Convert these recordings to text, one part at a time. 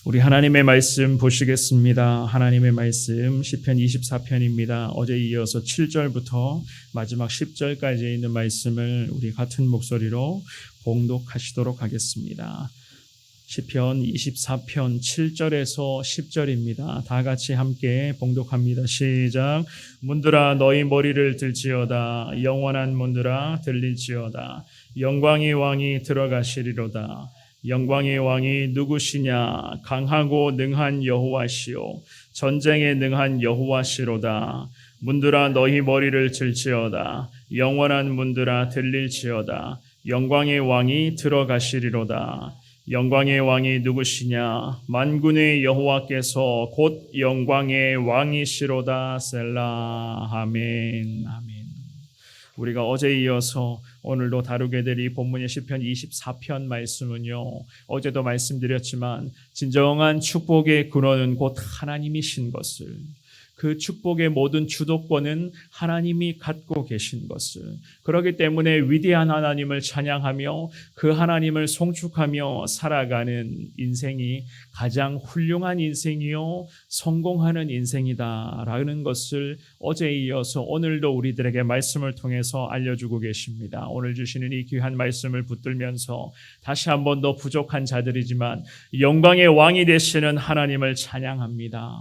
우리 하나님의 말씀 보시겠습니다. 하나님의 말씀 시편 24편입니다. 어제 이어서 7절부터 마지막 10절까지 있는 말씀을 우리 같은 목소리로 봉독하시도록 하겠습니다. 시편 24편 7절에서 10절입니다. 다 같이 함께 봉독합니다. 시작. 문들아 너희 머리를 들지어다. 영원한 문들아 들릴지어다. 영광의 왕이 들어가시리로다. 영광의 왕이 누구시냐? 강하고 능한 여호와시요 전쟁에 능한 여호와시로다. 문들아 너희 머리를 들지어다. 영원한 문들아 들릴지어다. 영광의 왕이 들어가시리로다. 영광의 왕이 누구시냐? 만군의 여호와께서 곧 영광의 왕이시로다. 셀라. 아멘. 아멘. 우리가 어제 이어서 오늘도 다루게 될 이 본문의 시편 24편 말씀은요, 어제도 말씀드렸지만 진정한 축복의 근원은 곧 하나님이신 것을, 그 축복의 모든 주도권은 하나님이 갖고 계신 것을, 그렇기 때문에 위대한 하나님을 찬양하며 그 하나님을 송축하며 살아가는 인생이 가장 훌륭한 인생이요 성공하는 인생이다라는 것을 어제에 이어서 오늘도 우리들에게 말씀을 통해서 알려주고 계십니다. 오늘 주시는 이 귀한 말씀을 붙들면서 다시 한 번 더 부족한 자들이지만 영광의 왕이 되시는 하나님을 찬양합니다.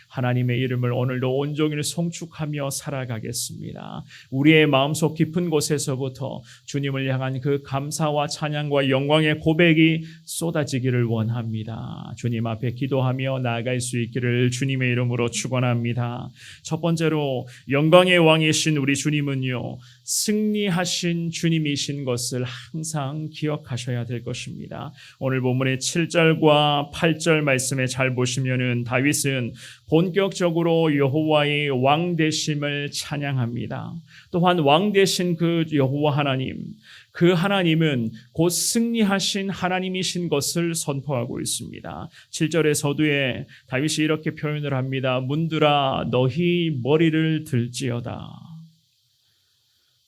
하나님의 이름을 오늘도 온종일 송축하며 살아가겠습니다. 우리의 마음속 깊은 곳에서부터 주님을 향한 그 감사와 찬양과 영광의 고백이 쏟아지기를 원합니다. 주님 앞에 기도하며 나아갈 수 있기를 주님의 이름으로 축원합니다. 첫 번째로 영광의 왕이신 우리 주님은요, 승리하신 주님이신 것을 항상 기억하셔야 될 것입니다. 오늘 본문의 7절과 8절 말씀에 잘 보시면은 다윗은 본격적으로 여호와의 왕 되심을 찬양합니다. 또한 왕 되신 그 여호와 하나님, 그 하나님은 곧 승리하신 하나님이신 것을 선포하고 있습니다. 7절의 서두에 다윗이 이렇게 표현을 합니다. 문들아 너희 머리를 들지어다.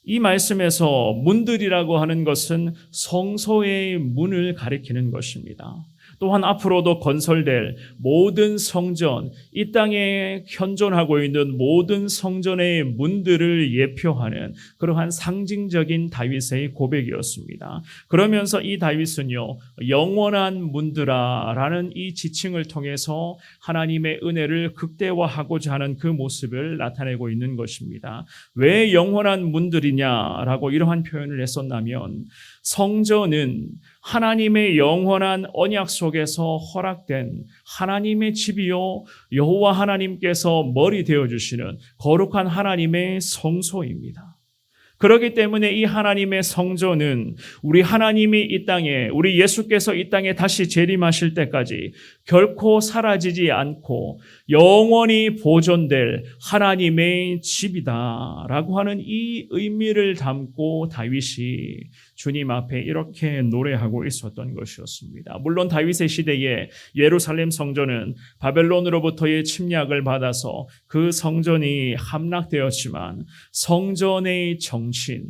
이 말씀에서 문들이라고 하는 것은 성소의 문을 가리키는 것입니다. 또한 앞으로도 건설될 모든 성전, 이 땅에 현존하고 있는 모든 성전의 문들을 예표하는 그러한 상징적인 다윗의 고백이었습니다. 그러면서 이 다윗은요, 영원한 문들아라는 이 지칭을 통해서 하나님의 은혜를 극대화하고자 하는 그 모습을 나타내고 있는 것입니다. 왜 영원한 문들이냐라고 이러한 표현을 했었나면, 성전은 하나님의 영원한 언약 속에서 허락된 하나님의 집이요 여호와 하나님께서 머리 되어주시는 거룩한 하나님의 성소입니다. 그렇기 때문에 이 하나님의 성전은 우리 하나님이 이 땅에, 우리 예수께서 이 땅에 다시 재림하실 때까지 결코 사라지지 않고 영원히 보존될 하나님의 집이다라고 하는 이 의미를 담고 다윗이 주님 앞에 이렇게 노래하고 있었던 것이었습니다. 물론 다윗의 시대에 예루살렘 성전은 바벨론으로부터의 침략을 받아서 그 성전이 함락되었지만 성전의 정신,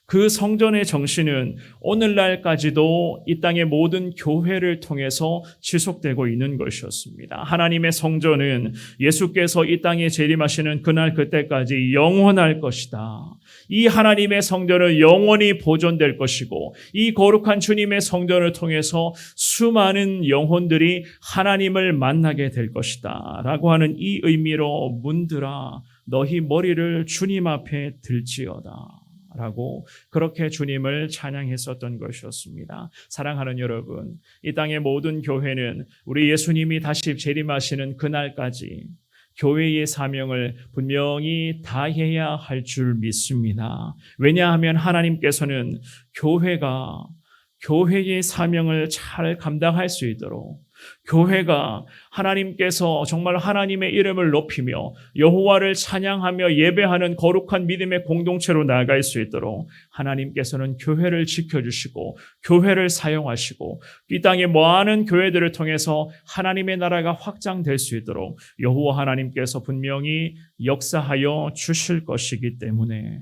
그 성전의 정신은 오늘날까지도 이 땅의 모든 교회를 통해서 지속되고 있는 것이었습니다. 하나님의 성전은 예수께서 이 땅에 재림하시는 그날 그때까지 영원할 것이다. 이 하나님의 성전은 영원히 보존될 것이고 이 거룩한 주님의 성전을 통해서 수많은 영혼들이 하나님을 만나게 될 것이다 라고 하는 이 의미로 문들아 너희 머리를 주님 앞에 들지어다 라고 그렇게 주님을 찬양했었던 것이었습니다. 사랑하는 여러분, 이 땅의 모든 교회는 우리 예수님이 다시 재림하시는 그날까지 교회의 사명을 분명히 다해야 할 줄 믿습니다. 왜냐하면 하나님께서는 교회의 사명을 잘 감당할 수 있도록, 교회가 하나님께서 정말 하나님의 이름을 높이며 여호와를 찬양하며 예배하는 거룩한 믿음의 공동체로 나아갈 수 있도록 하나님께서는 교회를 지켜주시고 교회를 사용하시고 이 땅의 많은 교회들을 통해서 하나님의 나라가 확장될 수 있도록 여호와 하나님께서 분명히 역사하여 주실 것이기 때문에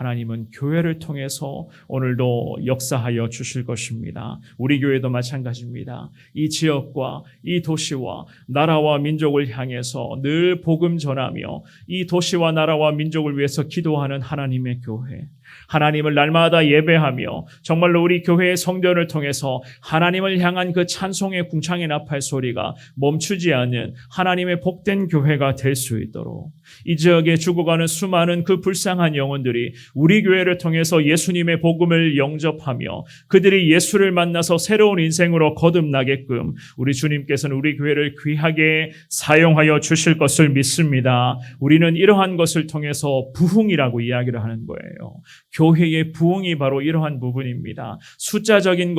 하나님은 교회를 통해서 오늘도 역사하여 주실 것입니다. 우리 교회도 마찬가지입니다. 이 지역과 이 도시와 나라와 민족을 향해서 늘 복음 전하며 이 도시와 나라와 민족을 위해서 기도하는 하나님의 교회, 하나님을 날마다 예배하며 정말로 우리 교회의 성전을 통해서 하나님을 향한 그 찬송의 궁창의 나팔 소리가 멈추지 않는 하나님의 복된 교회가 될 수 있도록 이 지역에 죽어가는 수많은 그 불쌍한 영혼들이 우리 교회를 통해서 예수님의 복음을 영접하며 그들이 예수를 만나서 새로운 인생으로 거듭나게끔 우리 주님께서는 우리 교회를 귀하게 사용하여 주실 것을 믿습니다. 우리는 이러한 것을 통해서 부흥이라고 이야기를 하는 거예요. 교회의 부흥이 바로 이러한 부분입니다. 숫자적인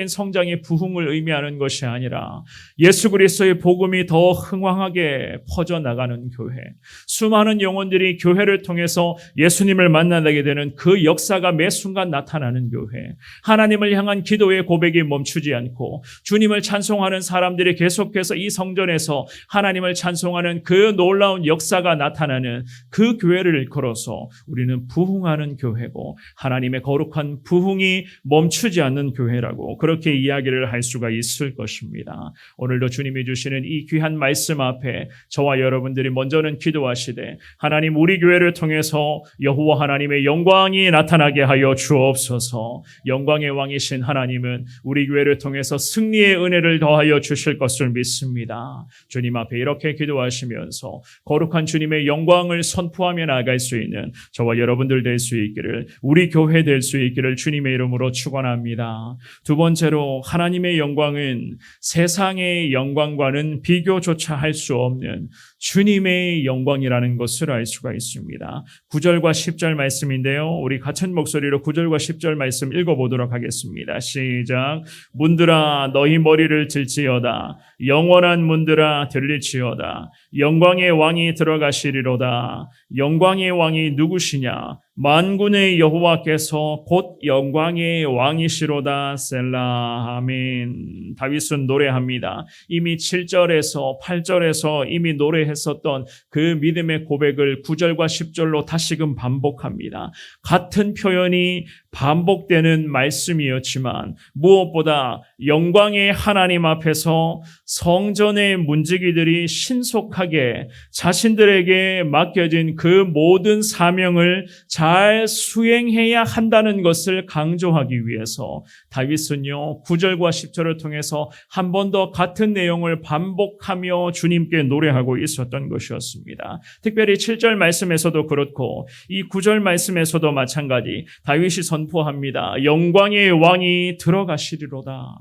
성장의 부흥을 의미하는 것이 아니라 예수 그리스도의 복음이 더 흥왕하게 퍼져나가는 교회, 수많은 영혼들이 교회를 통해서 예수님을 만나게 되는 그 역사가 매 순간 나타나는 교회, 하나님을 향한 기도의 고백이 멈추지 않고 주님을 찬송하는 사람들이 계속해서 이 성전에서 하나님을 찬송하는 그 놀라운 역사가 나타나는 그 교회를 걸어서 우리는 부흥하는 교회고 하나님의 거룩한 부흥이 멈추지 않는 교회라고 그렇게 이야기를 할 수가 있을 것입니다. 오늘도 주님이 주시는 이 귀한 말씀 앞에 저와 여러분들이 먼저는 기도하시되 하나님 우리 교회를 통해서 여호와 하나님의 영광이 나타나게 하여 주옵소서. 영광의 왕이신 하나님은 우리 교회를 통해서 승리의 은혜를 더하여 주실 것을 믿습니다. 주님 앞에 이렇게 기도하시면서 거룩한 주님의 영광을 선포하며 나아갈 수 있는 저와 여러분들 될 수 있기를, 우리 교회 될 수 있기를 주님의 이름으로 축원합니다. 두 번째로 하나님의 영광은 세상의 영광과는 비교조차 할 수 없는 주님의 영광이라는 것을 알 수가 있습니다. 9절과 10절 말씀인데요. 우리 같은 목소리로 9절과 10절 말씀 읽어보도록 하겠습니다. 시작. 문들아 너희 머리를 들지어다. 영원한 문들아 들릴지어다. 영광의 왕이 들어가시리로다. 영광의 왕이 누구시냐? 만군의 여호와께서 곧 영광의 왕이시로다. 셀라. 아멘. 다윗은 노래합니다. 이미 7절에서 8절에서 이미 노래했었던 그 믿음의 고백을 9절과 10절로 다시금 반복합니다. 같은 표현이 반복되는 말씀이었지만 무엇보다 영광의 하나님 앞에서 성전의 문지기들이 신속하게 자신들에게 맡겨진 그 모든 사명을 잘 수행해야 한다는 것을 강조하기 위해서 다윗은요 9절과 10절을 통해서 한 번 더 같은 내용을 반복하며 주님께 노래하고 있었던 것이었습니다. 특별히 7절 말씀에서도 그렇고 이 9절 말씀에서도 마찬가지 다윗이 선포합니다. 영광의 왕이 들어가시리로다.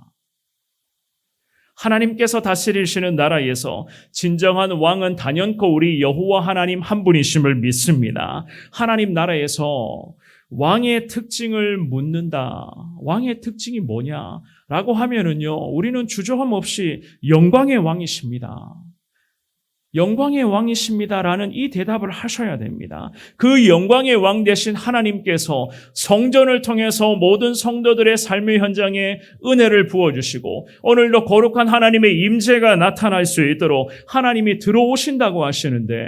하나님께서 다스리시는 나라에서 진정한 왕은 단연코 우리 여호와 하나님 한 분이심을 믿습니다. 하나님 나라에서 왕의 특징을 묻는다. 왕의 특징이 뭐냐라고 하면은요, 우리는 주저함 없이 영광의 왕이십니다. 영광의 왕이십니다라는 이 대답을 하셔야 됩니다. 그 영광의 왕 되신 하나님께서 성전을 통해서 모든 성도들의 삶의 현장에 은혜를 부어주시고 오늘도 거룩한 하나님의 임재가 나타날 수 있도록 하나님이 들어오신다고 하시는데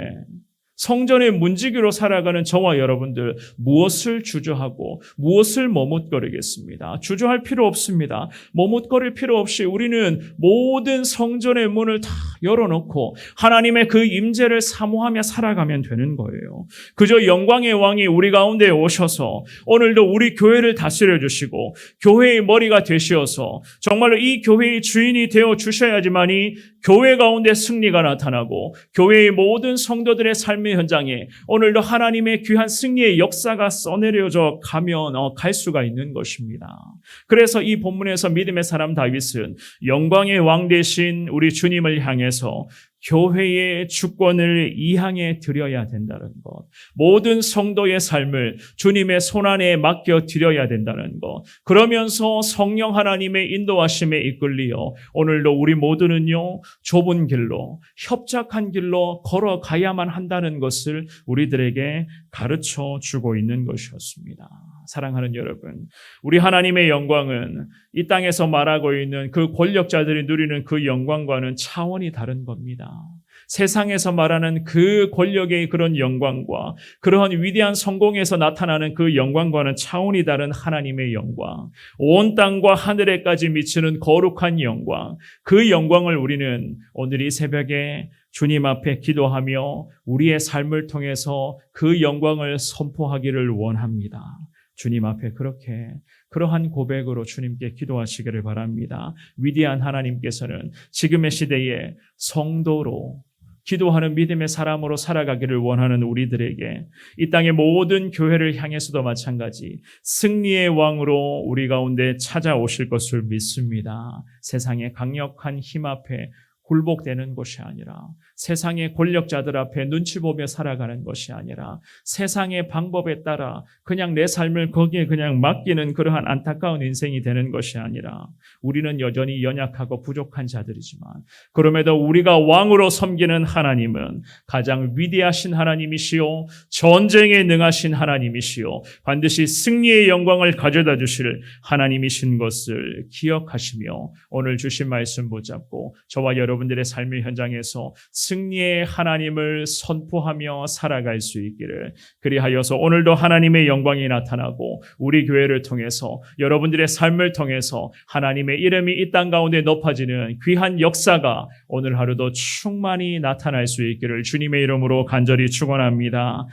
성전의 문지기로 살아가는 저와 여러분들 무엇을 주저하고 무엇을 머뭇거리겠습니다. 주저할 필요 없습니다. 머뭇거릴 필요 없이 우리는 모든 성전의 문을 다 열어놓고 하나님의 그 임재를 사모하며 살아가면 되는 거예요. 그저 영광의 왕이 우리 가운데 오셔서 오늘도 우리 교회를 다스려 주시고 교회의 머리가 되시어서 정말로 이 교회의 주인이 되어 주셔야지만이 교회 가운데 승리가 나타나고 교회의 모든 성도들의 삶의 현장에 오늘도 하나님의 귀한 승리의 역사가 써내려져 가면 갈 수가 있는 것입니다. 그래서 이 본문에서 믿음의 사람 다윗은 영광의 왕 되신 우리 주님을 향해서 교회의 주권을 이 향해 드려야 된다는 것, 모든 성도의 삶을 주님의 손안에 맡겨 드려야 된다는 것, 그러면서 성령 하나님의 인도하심에 이끌리어 오늘도 우리 모두는요 좁은 길로 협착한 길로 걸어가야만 한다는 것을 우리들에게 가르쳐 주고 있는 것이었습니다. 사랑하는 여러분, 우리 하나님의 영광은 이 땅에서 말하고 있는 그 권력자들이 누리는 그 영광과는 차원이 다른 겁니다. 세상에서 말하는 그 권력의 그런 영광과 그러한 위대한 성공에서 나타나는 그 영광과는 차원이 다른 하나님의 영광, 온 땅과 하늘에까지 미치는 거룩한 영광, 그 영광을 우리는 오늘 이 새벽에 주님 앞에 기도하며 우리의 삶을 통해서 그 영광을 선포하기를 원합니다. 주님 앞에 그러한 고백으로 주님께 기도하시기를 바랍니다. 위대한 하나님께서는 지금의 시대에 성도로 기도하는 믿음의 사람으로 살아가기를 원하는 우리들에게 이 땅의 모든 교회를 향해서도 마찬가지 승리의 왕으로 우리 가운데 찾아오실 것을 믿습니다. 세상의 강력한 힘 앞에 굴복되는 것이 아니라 세상의 권력자들 앞에 눈치 보며 살아가는 것이 아니라 세상의 방법에 따라 그냥 내 삶을 거기에 그냥 맡기는 그러한 안타까운 인생이 되는 것이 아니라 우리는 여전히 연약하고 부족한 자들이지만 그럼에도 우리가 왕으로 섬기는 하나님은 가장 위대하신 하나님이시요 전쟁에 능하신 하나님이시요 반드시 승리의 영광을 가져다 주실 하나님이신 것을 기억하시며 오늘 주신 말씀 붙잡고 저와 여러분들의 삶의 현장에서 승리의 하나님을 선포하며 살아갈 수 있기를 그리하여서 오늘도 하나님의 영광이 나타나고 우리 교회를 통해서 여러분들의 삶을 통해서 하나님의 이름이 이 땅 가운데 높아지는 귀한 역사가 오늘 하루도 충만히 나타날 수 있기를 주님의 이름으로 간절히 축원합니다.